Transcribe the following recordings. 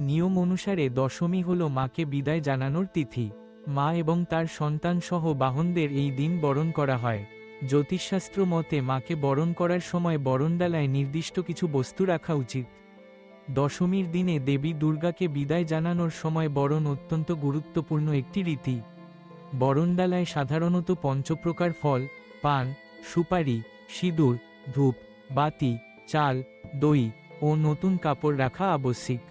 নিয়ম অনুসারে দশমী হল মাকে বিদায় জানানোর তিথি। মা এবং তার সন্তান সহ বাহনদের এই দিন বরণ করা হয়। জ্যোতিষশাস্ত্র মতে মাকে বরণ করার সময় বরণডালায় নির্দিষ্ট কিছু বস্তু রাখা উচিত। দশমীর দিনে দেবী দুর্গাকে বিদায় জানানোর সময় বরণ অত্যন্ত গুরুত্বপূর্ণ একটি রীতি। বরণডালায় সাধারণত পঞ্চপ্রকার ফল, পান, সুপারি, সিঁদুর, ধূপ, বাতি, চাল, দই ও নতুন কাপড় রাখা আবশ্যিক।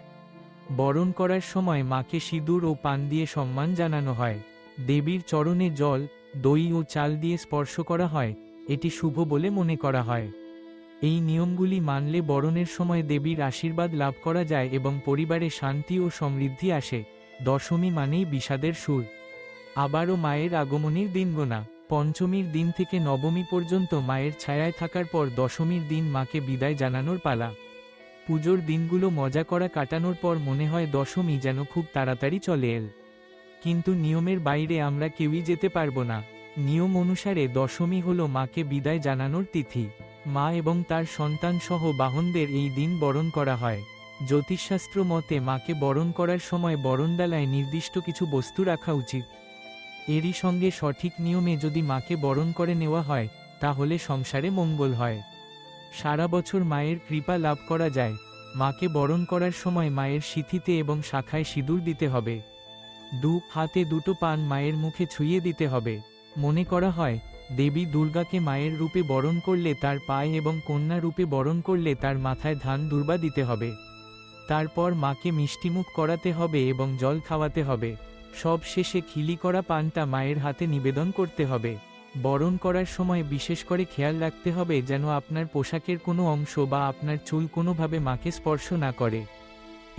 বরণ করার সময় মাকে সিঁদুর ও পান দিয়ে সম্মান জানানো হয়। দেবীর চরণে জল, দই ও চাল দিয়ে স্পর্শ করা হয়, এটি শুভ বলে মনে করা হয়। এই নিয়মগুলি মানলে বরণের সময় দেবীর আশীর্বাদ লাভ করা যায় এবং পরিবারে শান্তি ও সমৃদ্ধি আসে। দশমী মানেই বিষাদের সুর। আবারও মায়ের আগমনের দিন গোনা। পঞ্চমীর দিন থেকে নবমী পর্যন্ত মায়ের ছায়ায় থাকার পর দশমীর দিন মাকে বিদায় জানানোর পালা। পুজোর দিনগুলো মজা করা কাটানোর পর মনে হয় দশমী যেন খুব তাড়াতাড়ি চলে এল। কিন্তু নিয়মের বাইরে আমরা কেউই যেতে পারবো না। নিয়ম অনুসারে দশমী হল মাকে বিদায় জানানোর তিথি। মা এবং তার সন্তান সহ বাহনদের এই দিন বরণ করা হয়। জ্যোতিষশাস্ত্র মতে মাকে বরণ করার সময় বরণডালায় নির্দিষ্ট কিছু বস্তু রাখা উচিত। এরই সঙ্গে সঠিক নিয়মে যদি মাকে বরণ করে নেওয়া হয়, তাহলে সংসারে মঙ্গল হয়। সারা বছর মায়ের কৃপা লাভ করা যায়। মাকে বরণ করার সময় মায়ের সিঁথিতে এবং শাখায় সিঁদুর দিতে হবে। হাতে দুটো পান মায়ের মুখে ছুঁয়ে দিতে হবে। মনে করা হয়, দেবী দুর্গাকে মায়ের রূপে বরণ করলে তার পায়ে এবং কন্যা রূপে বরণ করলে তার মাথায় ধান দুর্বা দিতে হবে। তারপর মাকে মিষ্টিমুখ করাতে হবে এবং জল খাওয়াতে হবে। সব শেষে খিলি করা পানটা মায়ের হাতে নিবেদন করতে হবে। বরণ করার সময় বিশেষ করে খেয়াল রাখতে হবে যেন আপনার পোশাকের কোনো অংশ বা আপনার চুল কোনোভাবে মাকে স্পর্শ না করে।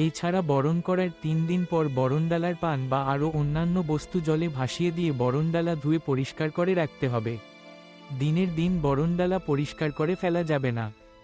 এছাড়া বরণ করার 3 দিন পর বরণডালার পান বা আরও অন্যান্য বস্তু জলে ভাসিয়ে দিয়ে বরণডালা ধুয়ে পরিষ্কার করে রাখতে হবে। দিনের দিন বরণডালা পরিষ্কার করে ফেলা যাবে না।